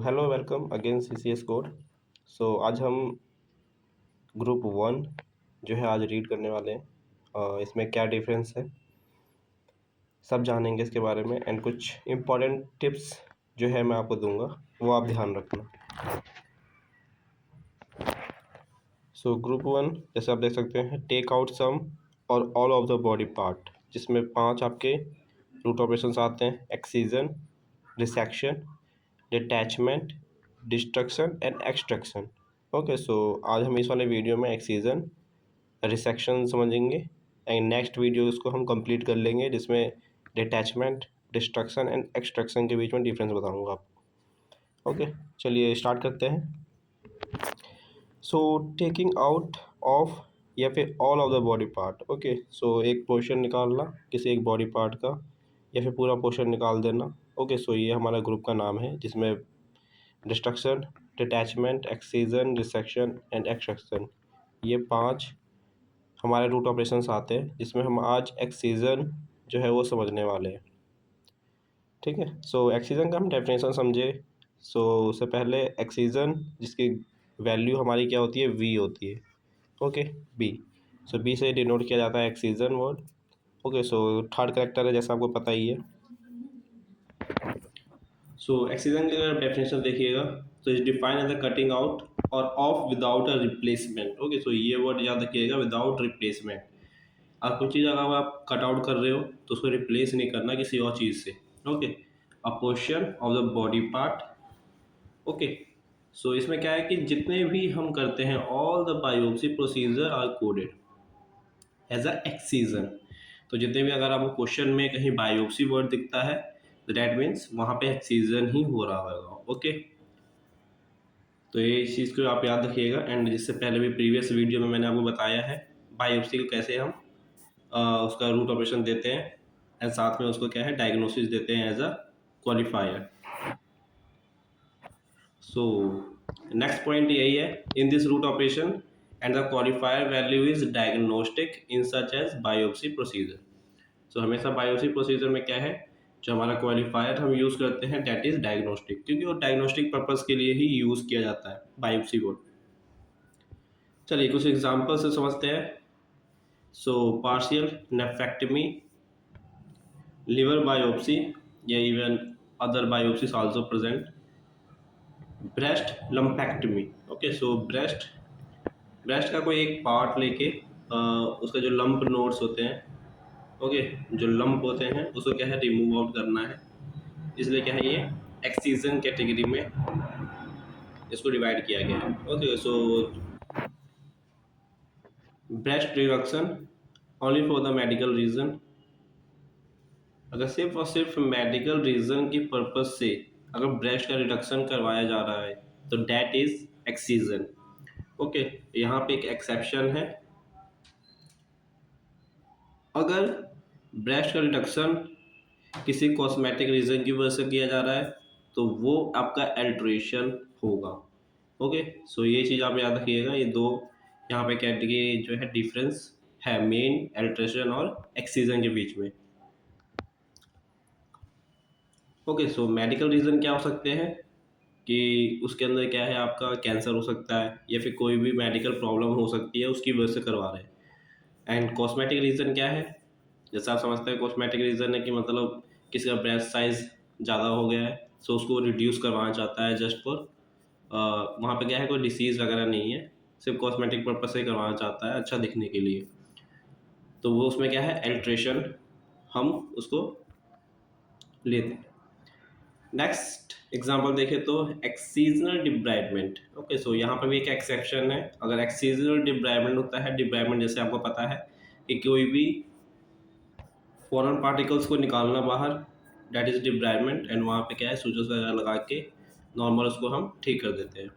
Hello welcome again CCS code. आज हम group 1 जो है आज रीड करने वाले हैं। इसमें क्या डिफरेंस है सब जानेंगे इसके बारे में, एंड कुछ इम्पोर्टेंट टिप्स जो है मैं आपको दूंगा, वो आप ध्यान रखना। ग्रुप 1 जैसे आप देख सकते हैं, टेक आउट सम और all of the body part, जिसमें 5 आपके रूट ऑपरेशंस आते हैं: excision, resection, detachment, destruction and extraction. Okay, आज हम इस वाले वीडियो में एक्सीजन, रिसेक्शन समझेंगे, एंड नेक्स्ट वीडियो उसको हम कंप्लीट कर लेंगे जिसमें डिटैचमेंट, डिस्ट्रक्शन एंड एक्सट्रक्शन के बीच में डिफरेंस बताऊंगा आपको। ओके, चलिए स्टार्ट करते हैं। टेकिंग आउट ऑफ या फिर all of the body part. Okay, एक पोर्शन निकालना किसी एक बॉडी पार्ट का, या फिर पूरा पोर्शन निकाल देना। ओके, ये हमारा ग्रुप का नाम है जिसमें destruction, detachment, excision, resection and extraction, ये 5 हमारे रूट ऑपरेशंस आते हैं, जिसमें हम आज एक्सीजन जो है वो समझने वाले हैं। ठीक है, एक्सीजन का हम डेफिनेशन समझे। उससे पहले एक्सीजन जिसकी वैल्यू हमारी क्या होती है, वी होती है। ओके, बी, बी से डिनोट किया जाता है excision word. Okay, third character है जैसा आपको पता ही है। एक्सीजन का डेफिनेशन देखिएगा, is defined as the cutting out और of without a replacement. Okay, ये वर्ड याद रखिएगा, विदाउट रिप्लेसमेंट। आप कुछ चीज़ अगर आप कट आउट कर रहे हो तो उसको रिप्लेस नहीं करना किसी और चीज़ से। Okay, a portion of the body part. Okay, इसमें क्या है कि जितने भी हम करते हैं, all the biopsy procedure are coded as a excision. तो जितने भी अगर आपको क्वेश्चन में कहीं बायोप्सी वर्ड दिखता है, तो डैट मीन्स वहाँ पे एक्सीजन ही हो रहा होगा। ओके, तो ये इस चीज़ को आप याद रखिएगा। एंड जिससे पहले भी प्रीवियस वीडियो में मैंने आपको बताया है बायोप्सी को कैसे हम उसका रूट ऑपरेशन देते हैं, एंड साथ में उसको क्या है, डायग्नोसिस देते हैं as a qualifier. Next point यही है, in this root operation and the qualifier value is diagnostic in such as biopsy procedure. हमेशा बायोप्सी प्रोसीजर में क्या है, जो हमारा क्वालिफायर हम यूज़ करते हैं दैट इज डायग्नोस्टिक, क्योंकि वो डायग्नोस्टिक पर्पज़ के लिए ही यूज़ किया जाता है बायोप्सी वर्ड। चलिए कुछ एग्जाम्पल से समझते हैं। पार्शियल नेफ्रेक्टमी, liver biopsy, या even other biopsies also present. Breast lumpectomy. Okay, breast का कोई एक पार्ट लेके उसका जो लंप नोड्स होते हैं, ओके, जो लंप होते हैं उसको क्या है, रिमूव आउट करना है। इसलिए क्या है, ये एक्सीजन कैटेगरी में इसको डिवाइड किया गया है। Okay, breast reduction only for the medical reason. अगर सिर्फ और सिर्फ मेडिकल रीजन की पर्पज से अगर ब्रेस्ट का रिडक्शन करवाया जा रहा है तो डैट इज एक्सीजन। ओके, यहाँ पे एक एक्सेप्शन है, अगर ब्रेस्ट का रिडक्शन किसी कॉस्मेटिक रीजन की वजह से किया जा रहा है तो वो आपका एल्ट्रेशन होगा। ओके, ये चीज़ आप याद रखिएगा, ये दो यहाँ पे कैटेगरी जो है डिफरेंस है मेन एल्ट्रेशन और एक्सीजन के बीच में। ओके, मेडिकल रीज़न क्या हो सकते हैं कि उसके अंदर क्या है, आपका कैंसर हो सकता है या फिर कोई भी मेडिकल प्रॉब्लम हो सकती है, उसकी वजह से करवा रहे हैं। एंड कॉस्मेटिक रीज़न क्या है, जैसा आप समझते हैं कॉस्मेटिक रीज़न है कि मतलब किसी का ब्रेस्ट साइज ज़्यादा हो गया है, सो उसको रिड्यूस करवाना चाहता है जस्ट फॉर वहाँ पे क्या है, कोई डिसीज़ वगैरह नहीं है, सिर्फ कॉस्मेटिक पर्पज से करवाना चाहता है अच्छा दिखने के लिए, तो वो उसमें क्या है, एल्ट्रेशन हम उसको लेते हैं। नेक्स्ट एग्जांपल देखें तो एक्सीजनल डिब्राइडमेंट। ओके, यहाँ पर भी एक एक्सेप्शन है, अगर एक्सीजनल डिब्राइडमेंट होता है, डिब्राइडमेंट जैसे आपको पता है कि कोई भी फॉरेन पार्टिकल्स को निकालना बाहर, दैट इज डिब्राइडमेंट। एंड वहाँ पे क्या है, सूचस वगैरह लगा के नॉर्मल उसको हम ठीक कर देते हैं।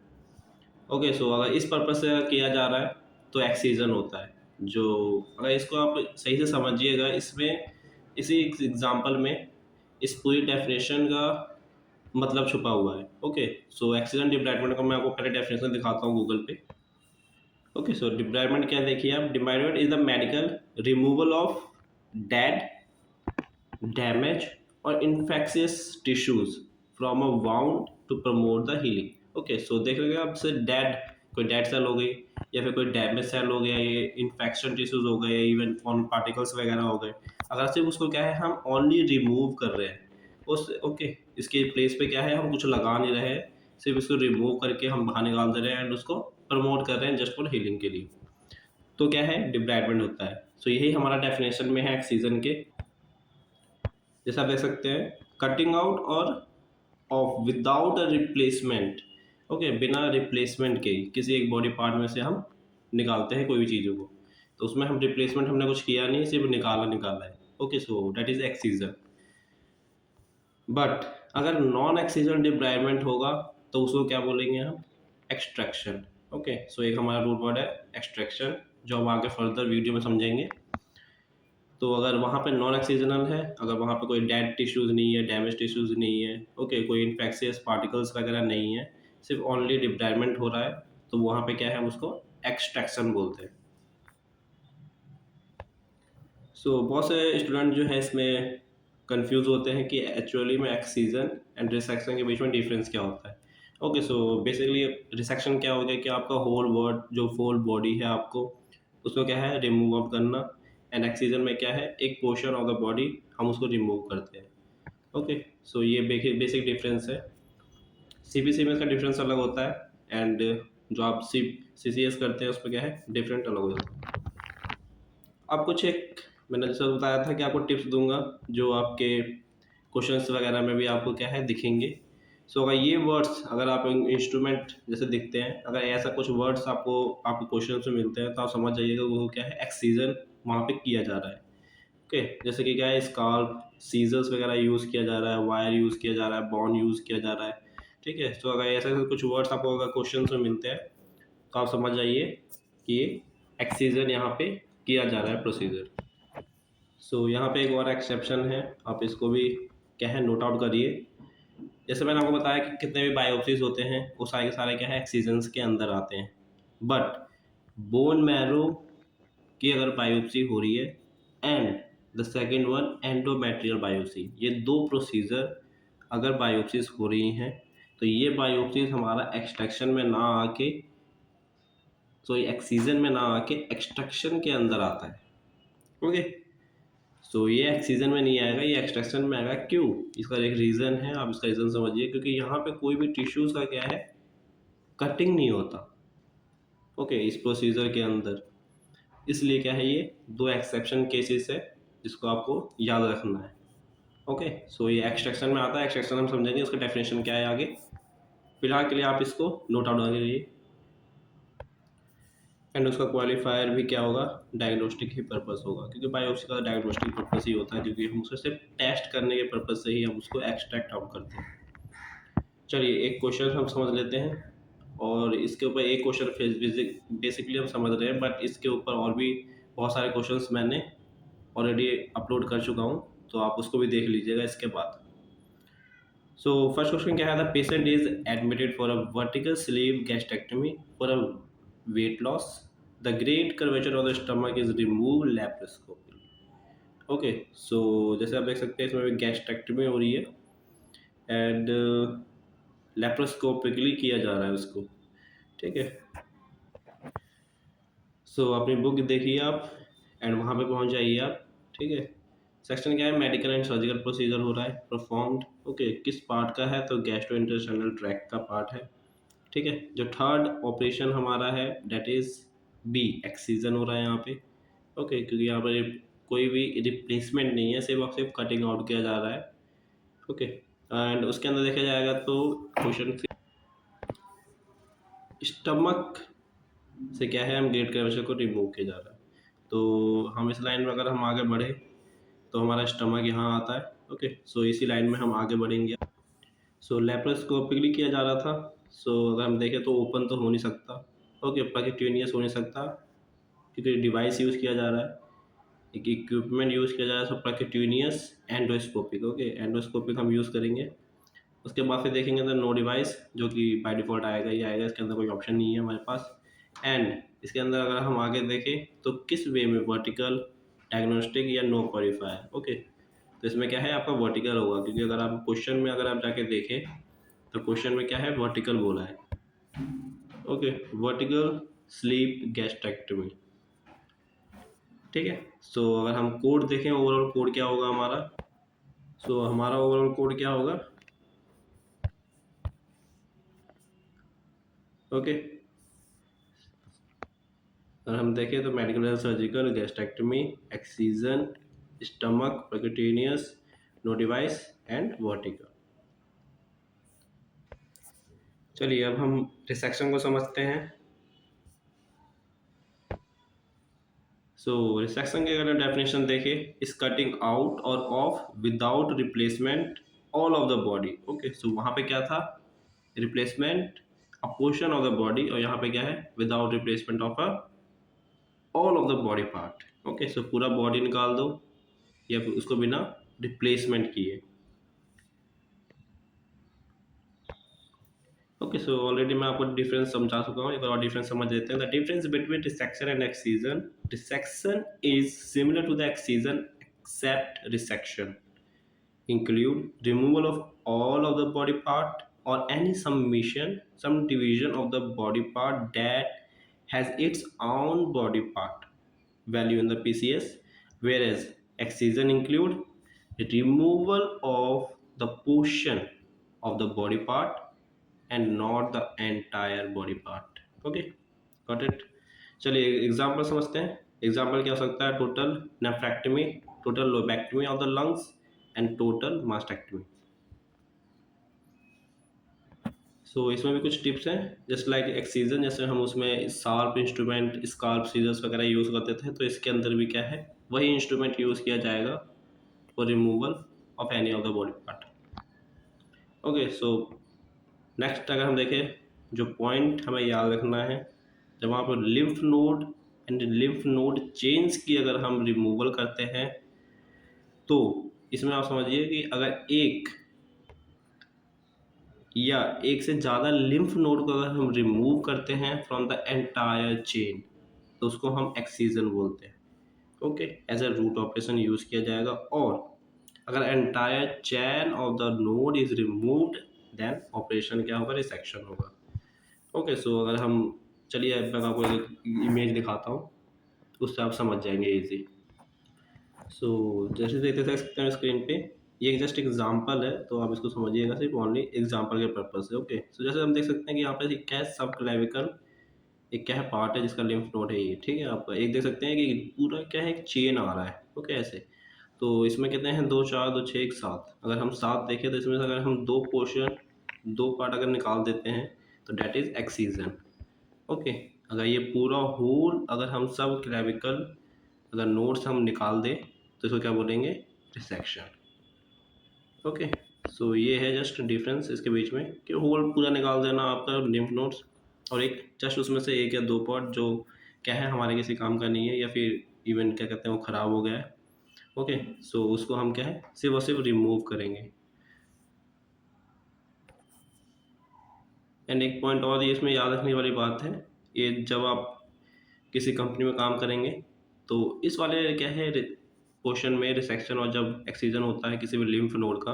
ओके, अगर इस पर्पज से किया जा रहा है तो एक्सीजन होता है। जो अगर इसको आप सही से समझिएगा, इसमें इसी एग्जाम्पल में इस पूरी डेफिनेशन का मतलब छुपा हुआ है। ओके, एक्सीजन डिब्राइडमेंट का मैं आपको पहले डेफिनेशन दिखाता हूँ गूगल पे। ओके, डिब्राइडमेंट क्या देखिए आप, debridement is the medical removal of dead, damage और infectious tissues from a wound to promote the healing. Okay, so देख रहे आप से डेड, कोई डेड सेल हो गई या फिर कोई डैमेज सेल हो गया, ये इन्फेक्शन टिश्यूज हो गए, इवन फॉरेन पार्टिकल्स वगैरह हो गए, अगर सिर्फ उसको क्या है हम ओनली रिमूव कर रहे हैं उस, ओके, इसके प्लेस पे क्या है हम कुछ लगा नहीं रहे हैं, सिर्फ इसको रिमूव करके हम बाहर निकाल दे रहे हैं एंड उसको प्रमोट कर रहे हैं जस्ट फॉर हीलिंग के लिए, तो क्या है डिब्राइडमेंट होता है। सो यही हमारा डेफिनेशन में है एक्सीजन के। जैसे आप देख सकते हैं, कटिंग आउट और of without a replacement. Okay, बिना रिप्लेसमेंट के किसी एक बॉडी पार्ट में से हम निकालते हैं कोई भी चीज़ों को, तो उसमें हम रिप्लेसमेंट हमने कुछ किया नहीं, सिर्फ निकाला निकाला है। Okay, so that is excision. But अगर नॉन एक्सीजन डिब्राइडमेंट होगा तो उसको क्या बोलेंगे हम, एक्सट्रैक्शन। ओके, सो एक हमारा रूट वर्ड है एक्सट्रैक्शन, जो हम आगे फर्दर वीडियो में समझेंगे। तो अगर वहाँ पे नॉन एक्सीजनल है, अगर वहाँ पे कोई डेड टिश्यूज़ नहीं है, डैमेज टिश्यूज़ नहीं है, ओके, कोई इन्फेक्शियस पार्टिकल्स वगैरह नहीं है, सिर्फ ओनली डिब्राइडमेंट हो रहा है, तो वहाँ पे क्या है हम उसको एक्सट्रैक्शन बोलते हैं। सो बहुत से स्टूडेंट जो है इसमें कंफ्यूज होते हैं कि एक्चुअली में एक्सीजन एंड रिसेक्शन के बीच में डिफरेंस क्या होता है। ओके, सो बेसिकली रिसेक्शन क्या हो गया कि आपका होल वर्ड जो होल बॉडी है आपको उसको क्या है रिमूव आउट करना, एंड एक्सीजन में क्या है एक पोर्शन ऑफ द बॉडी हम उसको रिमूव करते हैं। ओके, सो ये बेसिक डिफरेंस है। सीबीसी में इसका डिफरेंस अलग होता है, एंड जो आप सीसीएस करते हैं उसमें क्या है डिफरेंट अलग होता है। अब कुछ एक मैंने जैसे बताया था कि आपको टिप्स दूंगा जो आपके क्वेश्चंस वगैरह में भी आपको क्या है दिखेंगे। सो अगर ये वर्ड्स अगर आप इंस्ट्रूमेंट जैसे दिखते हैं, अगर ऐसा कुछ वर्ड्स आपको आपके क्वेश्चन में मिलते हैं तो आप समझ जाइएगा वो क्या है एक्सीजन वहाँ पे किया जा रहा है। ओके, जैसे कि क्या है स्काल्प, सीजर्स वगैरह यूज़ किया जा रहा है, वायर यूज़ किया जा रहा है, बॉन्ड यूज़ किया जा रहा है। ठीक है, तो अगर ऐसे कुछ वर्ड्स आपको अगर क्वेश्चन में मिलते हैं तो आप समझ जाइए कि ये एक्सीजन यहाँ पे किया जा रहा है प्रोसीजर। सो यहाँ पे एक और एक्सेप्शन है, आप इसको भी क्या है नोट आउट करिए। जैसे मैंने आपको बताया कि कितने भी बायोप्सीज होते हैं वो सारे के सारे क्या है एक्सीजन्स के अंदर आते हैं, बट बोन मैरो की अगर बायोप्सी हो रही है and the second one endometrial biopsy, ये दो प्रोसीजर अगर बायोप्सीज हो रही हैं तो ये बायोप्सीज हमारा एक्सट्रैक्शन में ना आके, तो ये एक्सीजन में ना आके एक्सट्रैक्शन के अंदर आता है। ओके, सो ये एक्सीजन में नहीं आएगा, ये एक्सट्रैक्शन में आएगा। क्यों? इसका एक रीज़न है, आप इसका रीज़न समझिए, क्योंकि यहाँ पे कोई भी टिश्यूज़ का क्या है कटिंग नहीं होता। ओके, इस प्रोसीजर के अंदर, इसलिए क्या है ये दो एक्सेप्शन केसेस है जिसको आपको याद रखना है। ओके, सो ये एक्सट्रैक्शन में आता है, एक्सट्रैक्शन हम समझेंगे उसका डेफिनेशन क्या है आगे। फिलहाल के लिए आप इसको नोट आउट करिए, एंड उसका क्वालिफायर भी क्या होगा, डायग्नोस्टिक ही पर्पस होगा, क्योंकि बायोप्सी का डायग्नोस्टिक पर्पस ही होता है, क्योंकि हम उसे सिर्फ टेस्ट करने के पर्पस से ही हम उसको एक्सट्रैक्ट आउट करते हैं। चलिए एक क्वेश्चन हम समझ लेते हैं, और इसके ऊपर एक क्वेश्चन बेसिकली हम समझ रहे हैं, बट इसके ऊपर और भी बहुत सारे क्वेश्चंस मैंने ऑलरेडी अपलोड कर चुका हूँ, तो आप उसको भी देख लीजिएगा इसके बाद। सो फर्स्ट क्वेश्चन क्या है, the patient is admitted for a vertical sleeve gastrectomy for a weight loss, the great curvature of the stomach is remove laparoscopy. Okay, so जैसे आप देख सकते हैं इसमें भी गैस्ट्रेक्टमी हो रही है एंड लेप्रोस्कोपिकली किया जा रहा है उसको। ठीक है, सो अपनी बुक देखिए आप एंड वहाँ पे पहुँच जाइए आप। ठीक है, सेक्शन क्या है, मेडिकल एंड सर्जिकल प्रोसीजर हो रहा है परफॉर्म्ड। ओके, किस पार्ट का है, तो गैस्ट्रो इंटेस्टाइनल ट्रैक्ट का पार्ट है। ठीक है, जो थर्ड ऑपरेशन हमारा है डेट इज बी, एक्सीजन हो रहा है यहाँ पे। ओके, क्योंकि यहाँ पर कोई भी रिप्लेसमेंट नहीं है, सिर्फ और सिर्फ कटिंग आउट किया जा रहा है। ओके, एंड उसके अंदर देखा जाएगा तो क्वेश्चन स्टमक से क्या है हम ग्रेट कर्वेचर को रिमूव किया जा रहा है, तो हम इस लाइन में अगर हम आगे बढ़े तो हमारा स्टमक यहाँ आता है। ओके, सो इसी लाइन में हम आगे बढ़ेंगे। सो लेप्रोस्कोपिकली किया जा रहा था, सो अगर हम देखें तो ओपन तो हो नहीं सकता। ओके, परक्यूटेनियस हो नहीं सकता क्योंकि डिवाइस यूज़ किया जा रहा है, एक इक्विपमेंट यूज़ किया जा रहा है, सो परक्यूटेनियस एंडोस्कोपिक। ओके, एंडोस्कोपिक हम यूज़ करेंगे। उसके बाद फिर देखेंगे तो नो डिवाइस, जो कि बाय डिफ़ॉल्ट आएगा ही आएगा, इसके अंदर कोई ऑप्शन नहीं है हमारे पास। एंड इसके अंदर अगर हम आगे देखें तो किस वे में, वर्टिकल, डायग्नोस्टिक या नो क्वालिफायर। ओके, तो इसमें क्या है आपका वर्टिकल होगा, क्योंकि अगर आप क्वेश्चन में अगर आप जाके देखें तो क्वेश्चन में क्या है, वर्टिकल बोला है। ओके, वर्टिकल स्लीप गैस्ट्रेक्टमी, ठीक है। सो अगर हम कोड देखें, ओवरऑल कोड क्या होगा हमारा, सो हमारा ओवरऑल कोड क्या होगा, ओके। अगर हम देखें तो medical surgical gastrectomy, excision, stomach, percutaneous, no device and vertical. चलिए अब हम रिसेक्शन को समझते हैं। सो रिसेक्शन की अगर डेफिनेशन देखें, इज कटिंग आउट और of without replacement all of the body. Okay, so वहाँ पे क्या था, replacement a portion of the body, और यहाँ पे क्या है, without replacement of a all of the body part. Okay, so पूरा बॉडी निकाल दो या फिर उसको बिना रिप्लेसमेंट किए। ओके, सो ऑलरेडी मैं आपको डिफरेंस समझा चुका हूँ, एक बार और डिफरेंस समझ लेते हैं। The difference between dissection and excision, dissection is similar to the excision except resection include removal of all of the body part or any some division of the body part that has its own body part value in the PCS, whereas excision include removal of the portion of the body part and not the entire body part. Okay, got it। चलिए example समझते हैं। Example क्या हो सकता है, total nephrectomy, total lobectomy of the lungs and total mastectomy. So इसमें भी कुछ टिप्स हैं, जस्ट लाइक एक्सीजन, जैसे हम उसमें शार्प इंस्ट्रूमेंट, स्कार्प, सीजर्स वगैरह यूज़ करते थे, तो इसके अंदर भी क्या है, वही इंस्ट्रूमेंट यूज़ किया जाएगा for removal of any of the body part. Okay, so next अगर हम देखें, जो पॉइंट हमें याद रखना है, जब वहाँ पर lymph node and lymph node chains की अगर हम रिमूवल करते हैं, तो इसमें आप समझिए कि अगर एक या एक से ज़्यादा लिम्फ नोड को अगर हम रिमूव करते हैं फ्रॉम द एंटायर चेन, तो उसको हम एक्सीजन बोलते हैं। Okay, as a root operation use किया जाएगा। और अगर entire chain of the node is removed, then operation क्या होगा, रिसेक्शन होगा। ओके, सो अगर हम, चलिए मैं आपको एक इमेज दिखाता हूँ, उससे आप समझ जाएंगे इजी। सो जैसे देख सकते हैं स्क्रीन पे, ये जस्ट एग्जांपल है, तो आप इसको समझिएगा सिर्फ ओनली एग्जांपल के पर्पज से। ओके, सो जैसे हम देख सकते हैं कि यहाँ पे क्या है, सब क्लेविकल एक क्या है, पार्ट है जिसका लिम्फ नोड है ये, ठीक है। आपका एक देख सकते हैं कि पूरा क्या है, एक चेन आ रहा है। ओके, ऐसे तो इसमें कितने हैं, 2 4 2 6 1 7। अगर हम 7 देखें तो इसमें से अगर हम 2 पोर्शन, 2 पार्ट अगर निकाल देते हैं, तो डेट इज एक्सीजन। ओके, अगर ये पूरा होल अगर हम सब क्लेविकल अगर नोड्स हम निकाल दें, तो इसको क्या बोलेंगे, रिसेक्शन। ओके, सो ये है जस्ट डिफरेंस इसके बीच में, कि होल पूरा निकाल देना आपका लिम्फ नोड्स, और एक जस्ट उसमें से 1 या 2 पार्ट जो क्या है, हमारे किसी काम का नहीं है, या फिर इवन क्या कहते हैं, वो ख़राब हो गया है। ओके, सो उसको हम क्या है, सिर्फ और सिर्फ रिमूव करेंगे। एंड एक पॉइंट और ये इसमें याद रखने वाली बात है, ये जब आप किसी कंपनी में काम करेंगे, तो इस वाले क्या है, पोर्शन में रिसेक्शन और जब एक्सीजन होता है किसी भी लिम्फ नोड का,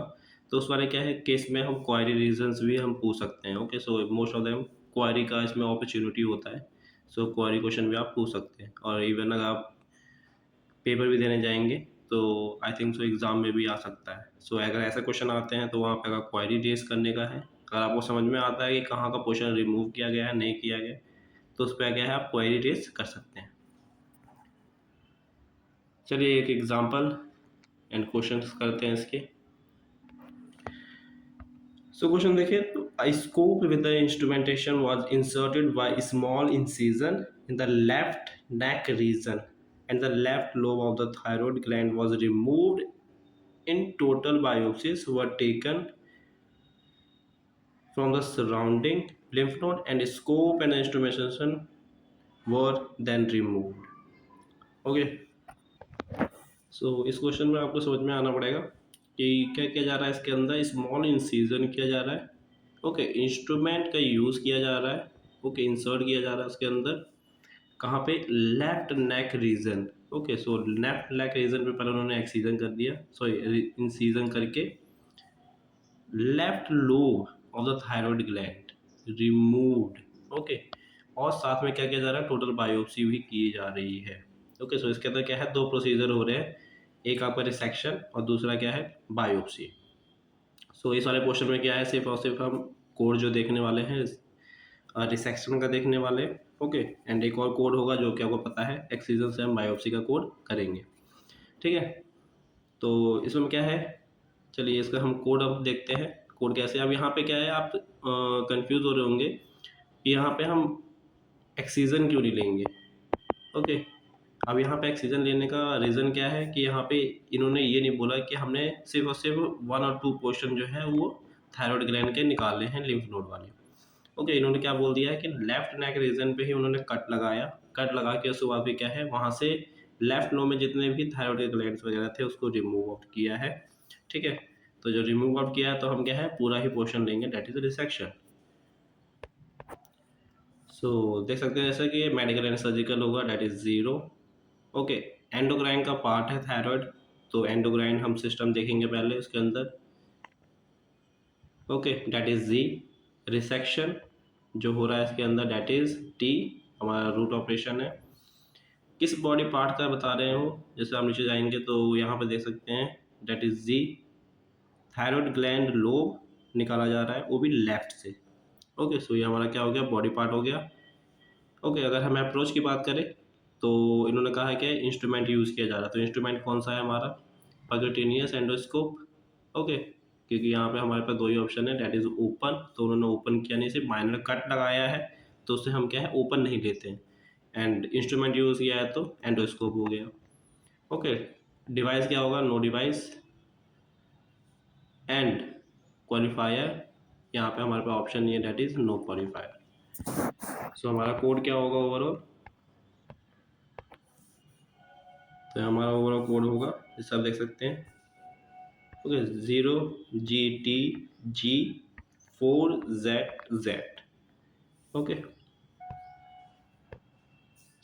तो उस वाले क्या है केस में हम क्वारी रीजंस भी हम पूछ सकते हैं। Okay, so most of them query का इसमें अपॉर्चुनिटी होता है, सो क्वारी क्वेश्चन भी आप पूछ सकते हैं। और इवन अगर आप पेपर भी देने जाएंगे, तो आई थिंक सो एग्ज़ाम में भी आ सकता है। सो अगर ऐसे क्वेश्चन आते हैं, तो वहाँ पे अगर क्वारी रेज करने का है, अगर आपको समझ में आता है कि कहाँ का पोर्शन रिमूव किया गया है, नहीं किया गया, तो उस पर क्या है, आप क्वारी रेज कर सकते हैं। चलिए एक एग्जांपल एंड क्वेश्चंस करते हैं इसके। सो क्वेश्चन देखिए, तो eye scope with the instrumentation was inserted by small incision in the left neck region and the left lobe of the thyroid gland was removed. In total biopsies were taken from the surrounding lymph node and scope and instrumentation were then removed. Okay, सो इस question में आपको समझ में आना पड़ेगा कि क्या किया जा रहा है इसके अंदर, स्मॉल इंसिजन किया जा रहा है। ओके, इंस्ट्रूमेंट का यूज़ किया जा रहा है। ओके, इंसर्ट किया जा रहा है उसके अंदर, कहाँ पे, left neck region. Okay, so left neck region पे पहले उन्होंने एक्सीजन कर दिया, सॉरी इंसीजन करके left lobe of the thyroid gland removed. Okay, और साथ में क्या किया जा रहा है, टोटल बायोप्सी भी की जा रही है। ओके, सो इसके अंदर क्या है, 2 प्रोसीजर हो रहे हैं, एक आपका रिसेक्शन और दूसरा क्या है, बायोप्सी। सो इस वाले क्वेश्चन में क्या है, सिर्फ और सिर्फ हम कोड जो देखने वाले हैं रिसेक्शन का देखने वाले। ओके, एंड एक और कोड होगा जो कि आपको पता है, एक्सीजन से हम बायोप्सी का कोड करेंगे। ठीक है, तो इसमें क्या है, चलिए इसका हम कोड अब देखते हैं। कोड कैसे, अब यहाँ पे क्या है, आप कंफ्यूज हो रहे होंगे कि यहाँ पे हम एक्सीजन क्यों नहीं लेंगे। ओके, अब यहाँ पे एक्सीजन लेने का रीज़न क्या है कि यहाँ पे इन्होंने ये नहीं बोला कि हमने सिर्फ और सिर्फ 1 और 2 पोर्शन जो है वो थायरॉइड ग्लैंड के निकाले हैं, लिम्फ नोड वाले। ओके, इन्होंने क्या बोल दिया है कि लेफ्ट नेक रीजन पे ही उन्होंने कट लगाया, कट लगा के उसके बाद भी क्या है, वहाँ से लेफ्ट नो में जितने भी थायरॉइड ग्लैंड्स वगैरह थे उसको रिमूव आउट किया है। ठीक है, तो जो रिमूव आउट किया है तो हम क्या है, पूरा ही पोर्शन लेंगे, दैट इज रिसेक्शन। सो देख सकते हैं जैसा कि मेडिकल एंड सर्जिकल होगा, दैट इज 0। ओके, एंडोक्राइन का पार्ट है थायरॉइड, तो एंडोक्राइन हम सिस्टम देखेंगे पहले उसके अंदर। Okay, that is G. Resection जो हो रहा है इसके अंदर, दैट इज टी, हमारा रूट ऑपरेशन है। किस बॉडी पार्ट का बता रहे हो, जैसे हम नीचे जाएंगे तो यहाँ पे देख सकते हैं, that is G. Thyroid gland lobe निकाला जा रहा है, वो भी लेफ्ट से। ओके, सो ये हमारा क्या हो गया, बॉडी पार्ट हो गया। ओके, अगर हम अप्रोच की बात करें तो इन्होंने कहा है कि इंस्ट्रूमेंट यूज़ किया जा रहा है, तो इंस्ट्रूमेंट कौन सा है हमारा, परक्यूटेनियस एंडोस्कोप। ओके, क्योंकि यहाँ पे हमारे पास 2 ही ऑप्शन है, दैट इज ओपन, तो उन्होंने ओपन किया नहीं, सिर्फ माइनर कट लगाया है, तो उससे हम क्या है, ओपन नहीं लेते हैं। एंड इंस्ट्रूमेंट यूज़ किया है तो एंडोस्कोप हो गया। ओके, डिवाइस क्या होगा, नो डिवाइस। एंड क्वालिफायर, यहाँ पे हमारे पास ऑप्शन नहीं है, दैट इज नो क्वालिफायर। सो हमारा कोड क्या होगा ओवरऑल, तो हमारा ओवरऑल कोड होगा, इस सब देख सकते हैं। Okay, 0GTG4ZZ। ओके,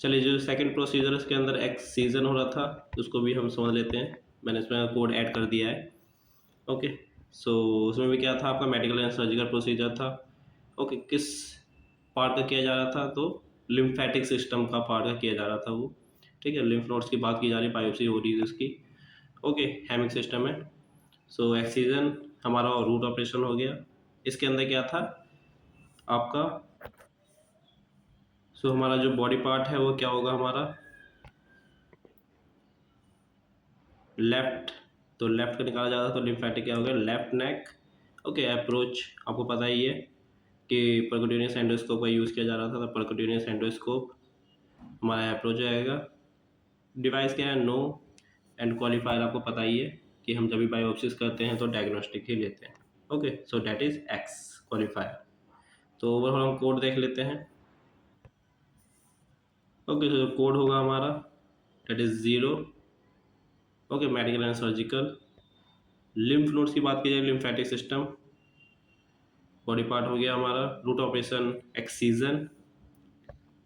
चलिए जो सेकंड प्रोसीजर इसके अंदर एक्सीजन हो रहा था उसको भी हम समझ लेते हैं, मैंने इसमें कोड ऐड कर दिया है। ओके, सो उसमें भी क्या था, आपका मेडिकल एंड सर्जिकल प्रोसीजर था। ओके, किस पार्ट का किया जा रहा था, तो लिम्फेटिक सिस्टम का पार्ट का किया जा रहा था वो। ठीक है, लिम्फ नोड्स की बात की जा रही, बायोप्सी हो रही है उसकी। ओके, हेमिक सिस्टम है। सो एक्सीजन हमारा रूट ऑपरेशन हो गया। इसके अंदर क्या था आपका, हमारा जो बॉडी पार्ट है वो क्या होगा हमारा, लेफ्ट, तो लेफ्ट का निकाला जाता है, तो लिम्फेटिक क्या हो गया, लेफ्ट नेक। ओके, अप्रोच आपको पता ही है कि परक्यूटेनियस एंडोस्कोप का यूज़ किया जा रहा था, तो परक्यूटेनियस एंडोस्कोप हमारा अप्रोच आएगा। डिवाइस क्या है, नो। एंड क्वालिफायर आपको पता ही है कि हम जब भी बायोप्सिस करते हैं तो डायग्नोस्टिक ही लेते हैं। Okay, so that is x qualifier. तो ओवरऑल हम कोड देख लेते हैं। ओके, सो कोड होगा हमारा, that is 0। Okay, medical and surgical. Lymph nodes की बात की जाए, लिम्फेटिक सिस्टम, बॉडी पार्ट हो गया हमारा, root operation excision.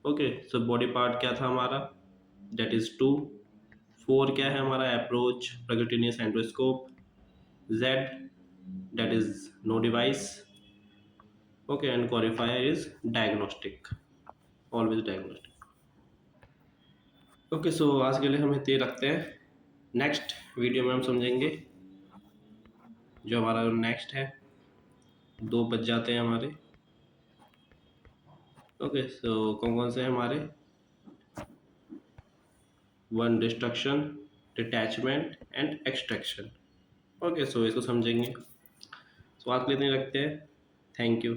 Okay, so body part क्या था हमारा, दैट इज 2। 4 क्या है हमारा, approach, percutaneous endoscope. Z, that is no device. Okay, and qualifier is diagnostic, always diagnostic. Okay, so आज के लिए हम इतने रखते हैं, नेक्स्ट वीडियो में हम समझेंगे जो हमारा नेक्स्ट है। 2 बज जाते हैं हमारे। ओके, सो कौन कौन से हैं हमारे, 1 destruction, detachment and extraction. Okay, so इसको समझेंगे। सो आज के लिए इतने रखते हैं, थैंक यू।